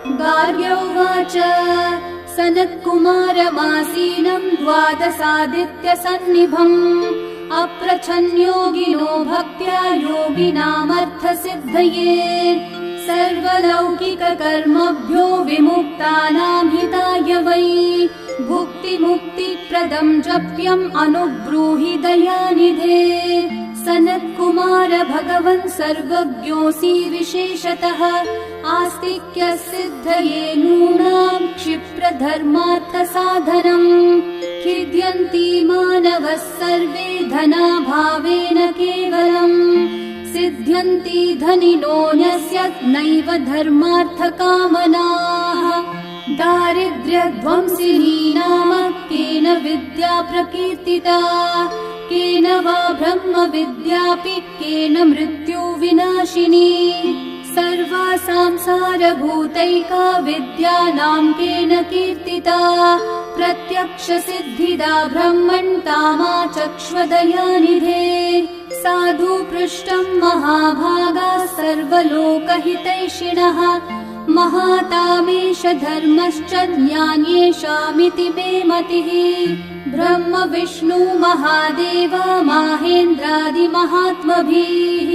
गार्ग्योवाच सनत्कुमारमासीनं द्वादशादित्यसन्निभम् अप्रच्छन्योगिनो भक्त्या योगिनामर्थसिद्धये सर्वलौकिककर्मभ्यो विमुक्तानां हिताय वै भुक्तिमुक्तिप्रदं जप्यम् अनुब्रूहि दयानिधे। सनत्कुमार भगवन् सर्वज्ञोऽसि विशेषतः आस्तिक्यसिद्धये नूनां क्षिप्रधर्मार्थसाधनम् खिद्यन्ति मानवः सर्वे धनाभावेन केवलम् सिद्ध्यन्ति धनिनो न्यस्यत् नैव धर्मार्थकामनाः दारिद्र्यध्वंसिनी नाम केन विद्या प्रकीर्तिता केन वा ब्रह्मविद्यापि केन मृत्युविनाशिनी सर्वासां सारभूतैका विद्यानां केन कीर्तिता प्रत्यक्षसिद्धिदा ब्रह्मन् तामाचक्ष्वदयानिधे साधु पृष्टं महाभागा सर्वलोकहितैषिणः महातामेष धर्मश्च ज्ञान्येषामिति मे मतिः ब्रह्म विष्णु महादेव माहेन्द्रादिमहात्मभिः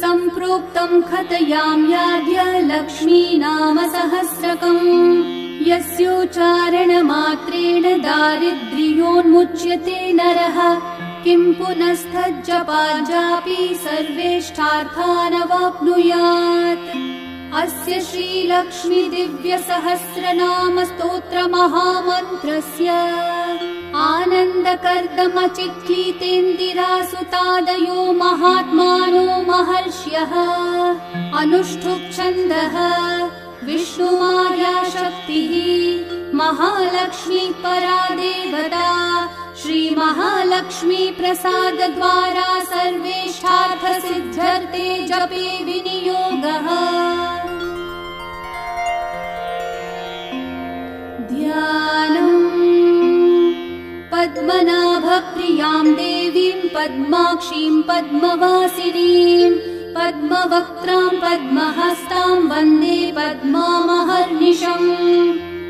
सम्प्रोक्तं कथयां याद्य लक्ष्मी नाम सहस्रकम् यस्योच्चारणमात्रेण दारिद्र्योन्मुच्यते नरः किं पुनस्तज्जपाजापि सर्वेष्टार्थानवाप्नुयात्। अस्य श्रीलक्ष्मी दिव्यसहस्रनाम स्तोत्र महामन्त्रस्य आनन्दकर्दमचिह्नितेन्दिरासुतादयो महात्मानो महर्ष्यः अनुष्ठुप् छन्दः विष्णुमाया शक्तिः महालक्ष्मी परा देवता श्री महालक्ष्मी प्रसाद द्वारा सर्वेष्टार्थ सिद्ध्यर्थे जपे विनियोगः। ध्यानम् पद्मनाभप्रियां देवीं पद्माक्षीं पद्मवासिनीं पद्मवक्त्रां पद्महस्तां वन्दे पद्मामहर्निशम्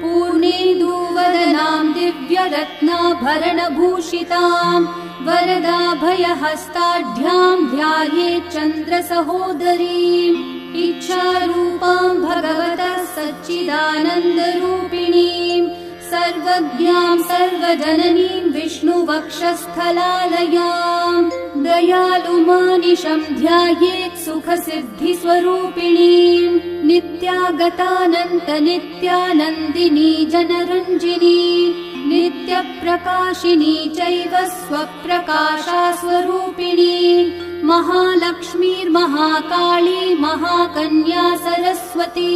पूर्णेन्दुवदनां दिव्यरत्नाभरणभूषितां वरदाभयहस्ताढ्यां ध्यायेत् चन्द्रसहोदरीम् इच्छारूपां भगवतः सच्चिदानन्दरूपिणीं सर्वज्ञां सर्वजननीं विष्णुवक्षस्थलालयां दयालुमानिशं ध्यायेत् सुखसिद्धिस्वरूपिणीं नित्यागतानन्तनित्यानन्दिनी जनरञ्जिनी नित्यप्रकाशिनी चैव स्वप्रकाशा स्वरूपिणी महालक्ष्मीर्महाकाली महाकन्या सरस्वती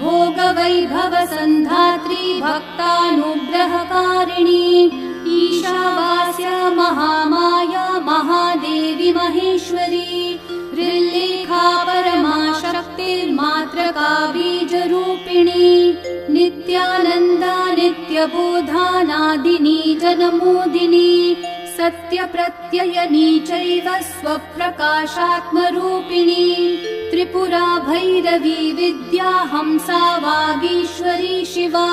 भोगवैभवसन्धात्री भक्तानुग्रहकारिणी ईशावास्या महामाया महादेवी महेश्वरी ऋल्लेखा परमाशक्तिर्मात्रका बीजरूपिणी नित्यानन्दा नित्यबोधानादिनी जनमोदिनी सत्यप्रत्ययनी चैव स्वप्रकाशात्मरूपिणी त्रिपुरा भैरवी विद्या हंसा वागीश्वरी शिवा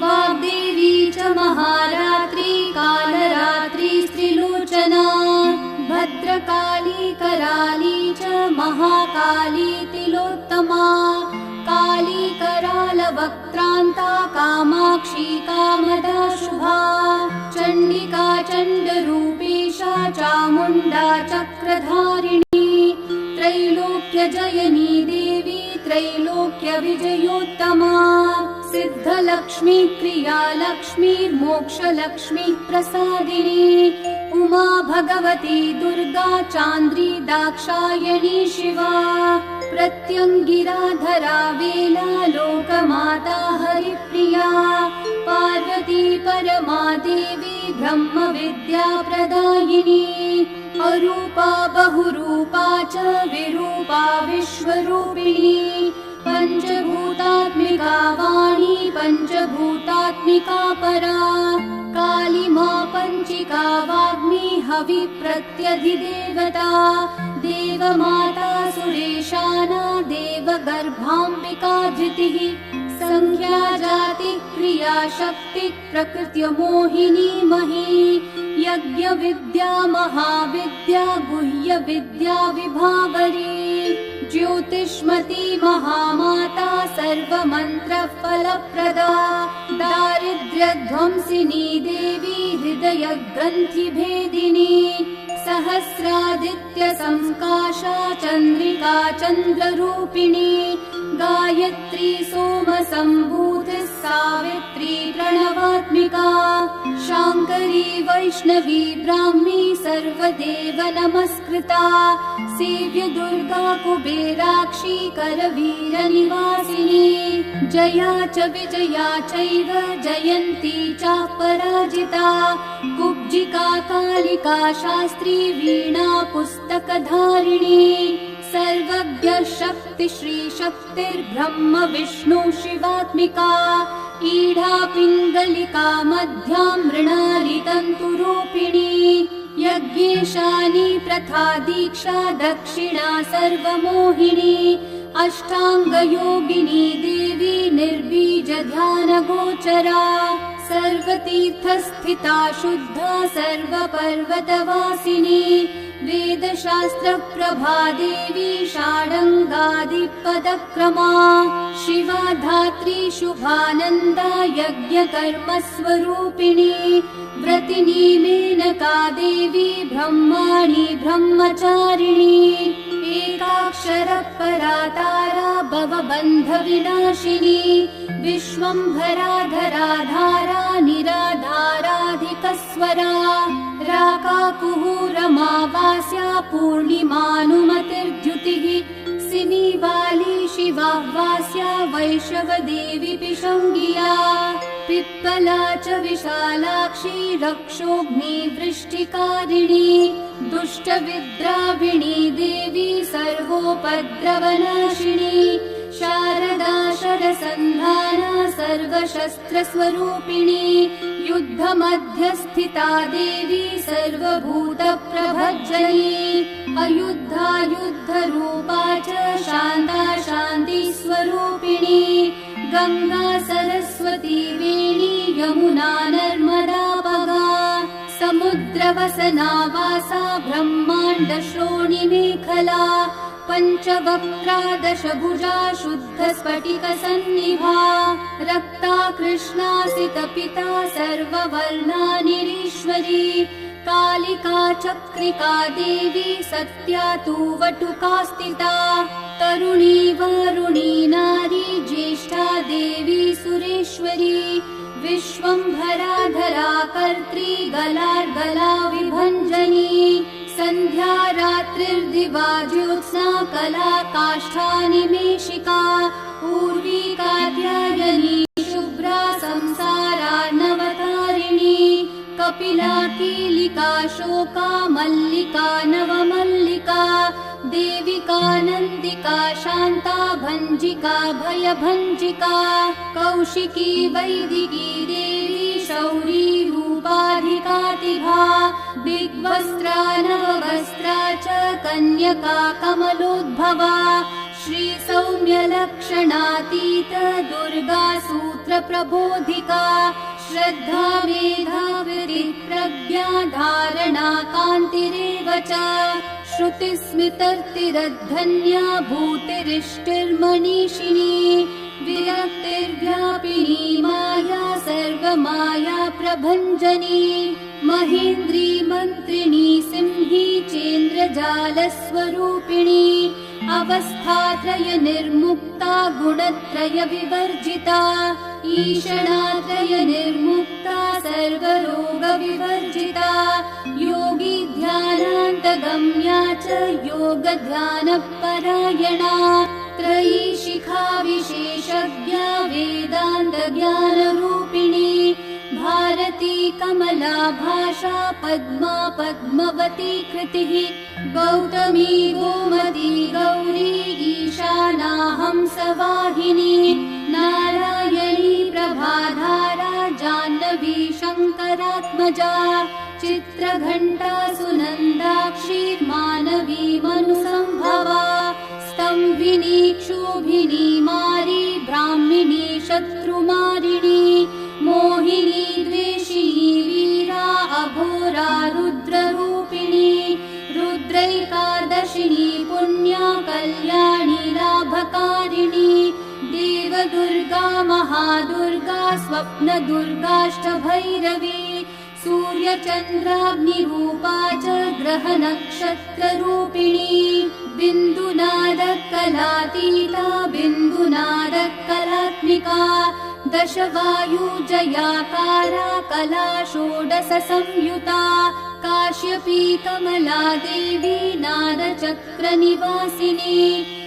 वाग्देवी च महारात्री कालरात्री स्त्रिलोचना भद्रकाली कराली च महाकाली तिलोत्तमा काली करालवक्त्रान्ता कामाक्षी कामदा शुभा चण्डिका चण्डरूपेशा चामुण्डा चक्रधारिणी त्रैलोक्यजयनी देवी त्रैलोक्यविजयोत्तमा सिद्धलक्ष्मी क्रियालक्ष्मीर्मोक्षलक्ष्मी प्रसादिनी उमा भगवती दुर्गा चान्द्री दाक्षायणी शिवा प्रत्यङ्गिराधरा वेला लोकमाता हरिप्रिया पार्वती परमादेवी ब्रह्मविद्या प्रदायिनी अरूपा बहुरूपा च विरूपा विश्वरूपिणी पञ्चभूतात्मिका वाणी पञ्चभूतात्मिका परा काली मा पञ्चिका वाग्मी हविप्रत्यधिदेवता देवमाता सुरेशाना देवगर्भाम्बिका धृतिः संख्या जाति क्रिया शक्ति प्रकृत्य मोहिनी मही यज्ञ विद्या महाविद्या गुह्य विद्या विभावरी ज्योतिष्मती महामाता सर्वमंत्र फलप्रदा दारिद्र्य ध्वंसिनी देवी हृदय ग्रंथि भेदिनी सहस्रादित्य संकाशा चंद्रिका चंद्ररूपिणी गायत्री सोम संभूति सावित्री प्रणवात्मिका शांकरी वैष्णवी ब्राह्मी सर्वदेव नमस्कृता सेव्य दुर्गा कुबेराक्षी करवीर निवासिनी जया च विजया चैव जयन्ती चापराजिता कुब्जिका कालिका शास्त्री वीणा पुस्तकधारिणी सर्वज्ञ शक्ति श्री शक्तिर्ब्रह्म विष्णु शिवात्मिका ईढा पिंगलिका मध्यां मृणाली तन्तुरूपिणी यज्ञेशानी प्रथा दीक्षा दक्षिणा सर्वमोहिनी अष्टांग योगिनी देवी निर्बीज ध्यान गोचरा सर्वतीर्थ स्थिता शुद्धा सर्वपर्वतवासिनी वेदशास्त्र प्रभा देवी षाडङ्गादिपदक्रमा शिवा धात्री शुभानन्दा यज्ञकर्म स्वरूपिणी व्रतिनी मेनका देवी ब्रह्माणी ब्रह्मचारिणी एकाक्षर परा तारा भवबन्ध विनाशिनी विश्वम्भरा धराधारा निराधाराधिकस्वरा राकाकुहूरमावास्या पूर्णिमानुमतिर्द्युतिः सिनीवाली शिवा वास्या वैष्णवदेवी पिशङ्गिया पिप्पला च विशालाक्षी रक्षोग्नि वृष्टिकारिणी दुष्टविद्राविणी देवी सर्वोपद्रवनाशिनी शारदा शरसन्धाना सर्वशस्त्रस्वरूपिणी युद्धमध्यस्थिता देवी सर्वभूतप्रभज्जनी अयुद्धा युद्धरूपा च शान्ता शान्तिस्वरूपिणी गंगा सरस्वती वेणी यमुना नर्मदापगा समुद्रवसना वासा ब्रह्माण्ड श्रोणि मेखला पंचवक्त्रा दशभुजा शुद्ध स्फटिक सन्निभा रक्ता कृष्णासित पिता सर्ववर्णा निरीश्वरी कालिका चक्रिका देवी सत्या तु वटुका स्थिता तरुणी वरुणी नारी ज्येष्ठा देवी सुरेश्वरी विश्वम्भरा धरा कर्त्री गलार्गला विभञ्जनी संध्या रात्रिर्दिवा ज्योत्स्ना कला काष्ठा निमेषिका पूर्वी कात्यायनी शुभ्रा संसारार्णवतारिणी कपिला कीलिका शोका मल्लिका नवमल्लिका देविका नन्दिका शान्ता भञ्जिका भयभञ्जिका कौशिकी वैदिकी देवी शौरी रूपाधिकातिभा दिग्वस्त्रा नववस्त्रा च कन्यका कमलोद्भवा श्री सौम्य लक्षणातीत दुर्गा सूत्र प्रबोधिका श्रद्धा मेधा विधि प्रज्ञा धारणा कान्तिरेव च श्रुतिस्मृतिर्धन्या भूतिरिष्टिर्मनीषिणी विरक्तिर्व्यापिनी माया सर्वमाया प्रभञ्जनी महेन्द्री मन्त्रिणी सिंही चेन्द्रजालस्वरूपिणी अवस्थात्रय निर्मुक्ता गुणत्रय विवर्जिता ईषणात्रय निर्मुक्ता सर्वरोग विवर्जिता योगी ध्यानान्तगम्या च योग ध्यान परायणा त्रयी शिखा विशेषज्ञा वेदान्त ज्ञान रूपिणी भारती कमला भाषा पद्मा पद्मवती कृतिः गौतमी गोमती गौरी ईशानाहं सवाहिनी नारायणी प्रभाधारा जाह्नवी शङ्करात्मजा चित्रघण्टा सुनन्दाक्षी मानवी मनुसंभवा स्तम्भिनी क्षोभिनी मारी ब्राह्मिणी शत्रुमारिणी मोहिनी द्वेषिणी वीरा अघोरा रुद्ररूपिणी रुद्रैकादशिनी पुण्या कल्याणी लाभकारिणी देवदुर्गा महादुर्गा स्वप्नदुर्गाष्टभैरवी सूर्यचन्द्राग्निरूपा च ग्रहनक्षत्ररूपिणी बिन्दुनादकलातीता बिन्दुनादकलात्मिका दशवायुजयाकारा कला षोडशसंयुता काश्यपी कमला देवी नादचक्रनिवासिनी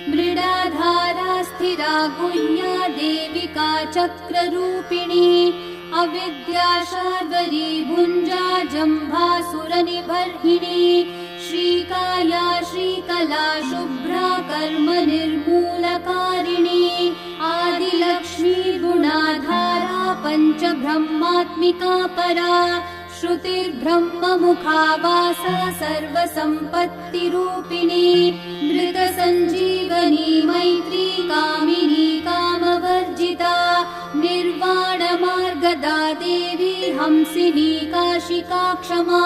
मृडाधारा स्थिरा गुह्या देविका चक्ररूपिणी अविद्या शार्वरी भुञ्जा जम्भासुरनिबर्हिणी श्रीकाया श्रीकला शुभ्रा कर्म निर्मूलकारिणी आदिलक्ष्मी गुणाधारा पञ्चब्रह्मात्मिका परा श्रुतिर्ब्रह्ममुखा वासा सर्वसम्पत्तिरूपिणी मृतसञ्जीवनी मैत्री कामिनी कामवर्जिता निर्वाणमार्गदा देवी हंसिनी काशिका क्षमा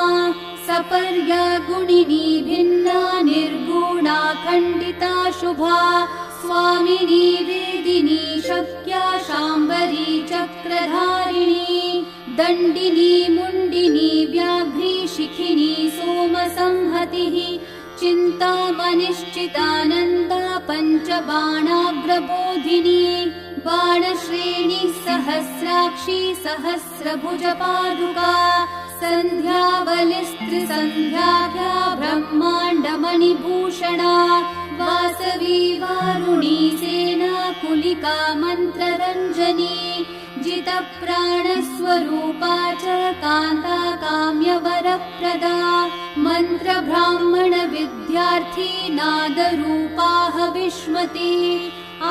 सपर्या गुणिनी भिन्ना निर्गुणा खण्डिता शुभा स्वामिनी वेदिनी शक्या शाम्बरी चक्रधारिणी दण्डिनी मुण्डिनी व्याघ्री शिखिनी सोमसंहतिः चिन्तामनिश्चितानन्दा पञ्चबाणाग्रबोधिनी बाणश्रेणी सहस्राक्षी सहस्रभुजपादुका सन्ध्यावलिस्त्रिसन्ध्याख्या ब्रह्माण्डमणिभूषणा वासवी वारुणी सेना कुलिका मन्त्ररञ्जनी जितप्राणस्वरूपा च कान्ता काम्यवरप्रदा मन्त्रब्राह्मण विद्यार्थी नादरूपाः विश्मती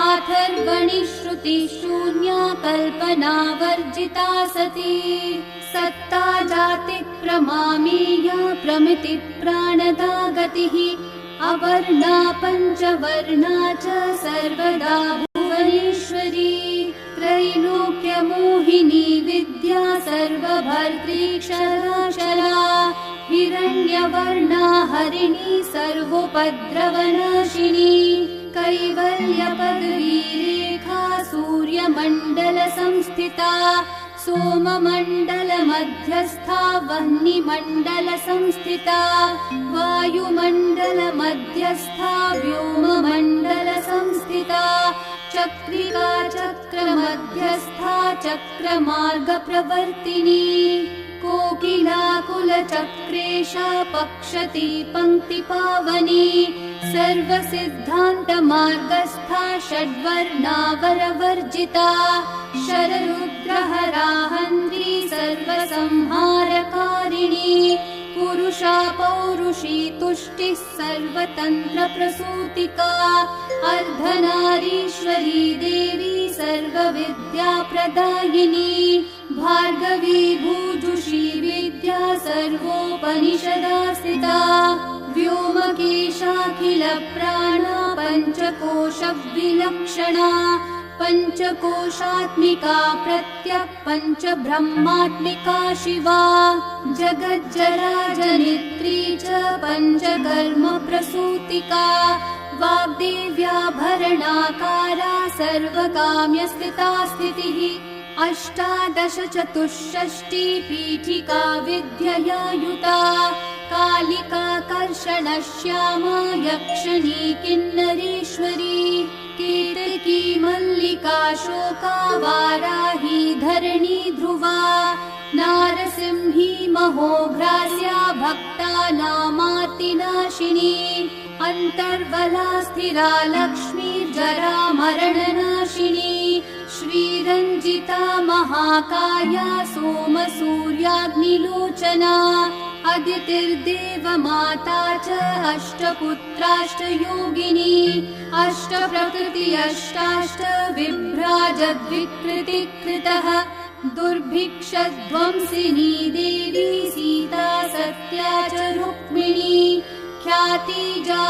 आथर्वणि श्रुतिशून्या कल्पनावर्जिता सती सत्ता जातिः प्रमामेया प्रमितिप्राणदा गतिः अवर्णा पञ्चवर्णा च सर्वदा भुवनेश्वरी त्रैलोक्यमोहिनी विद्या सर्वभर्तृक्षराशरा हिरण्यवर्णा हरिणी सर्वोपद्रवनाशिनी कैवल्यपदवीरेखा सूर्यमण्डलसंस्थिता सोममण्डलमध्यस्था वह्निमण्डलसंस्थिता वायुमण्डलमध्यस्था व्योममण्डलसंस्थिता चक्रिका चक्रमध्यस्था चक्रमार्गप्रवर्तिनी कोकिलाकुलचक्रेशा पक्षती पङ्क्तिपावनी सर्वसिद्धान्तमार्गस्था षड्वर्णावरवर्जिता शररुद्रहरा हन्त्री सर्वसंहारकारिणी पुरुषा पौरुषी तुष्टिः सर्वतन्त्रप्रसूतिका अर्धनारीश्वरी देवी सर्वविद्याप्रदायिनी भार्गवी भूजुषी विद्या सर्वोपनिषदा स्थिता व्योमकेशाखिलप्राणा पञ्चकोशविलक्षणा पञ्चकोशात्मिका प्रत्यक् पञ्चब्रह्मात्मिका शिवा जगज्जराजनित्री च पञ्चकर्मप्रसूतिका वाग्देव्याभरणाकारा सर्वकाम्यस्थिता स्थितिः अष्टादश चतुष्षष्टि पीठिका विद्यया युता कालिका कर्षणश्यामा यक्षिणी किन्नरीश्वरी केतकी मल्लिका शोका वाराही धरणी ध्रुवा नारसिंही महोघ्रास्या भक्तानामार्तिनाशिनी अन्तर्बला स्थिरा लक्ष्मीर्जरामरणनाशिनी श्रीरञ्जिता महाकाया सोमसूर्याग्निलोचना अदितिर्देवमाता च अष्टपुत्राष्टयोगिनी अष्टप्रकृति अष्टाष्ट विभ्राजद्विकृतिकृतः दुर्भिक्षध्वंसिनी देवी सीता सत्या च रुक्मिणी ख्यातिजा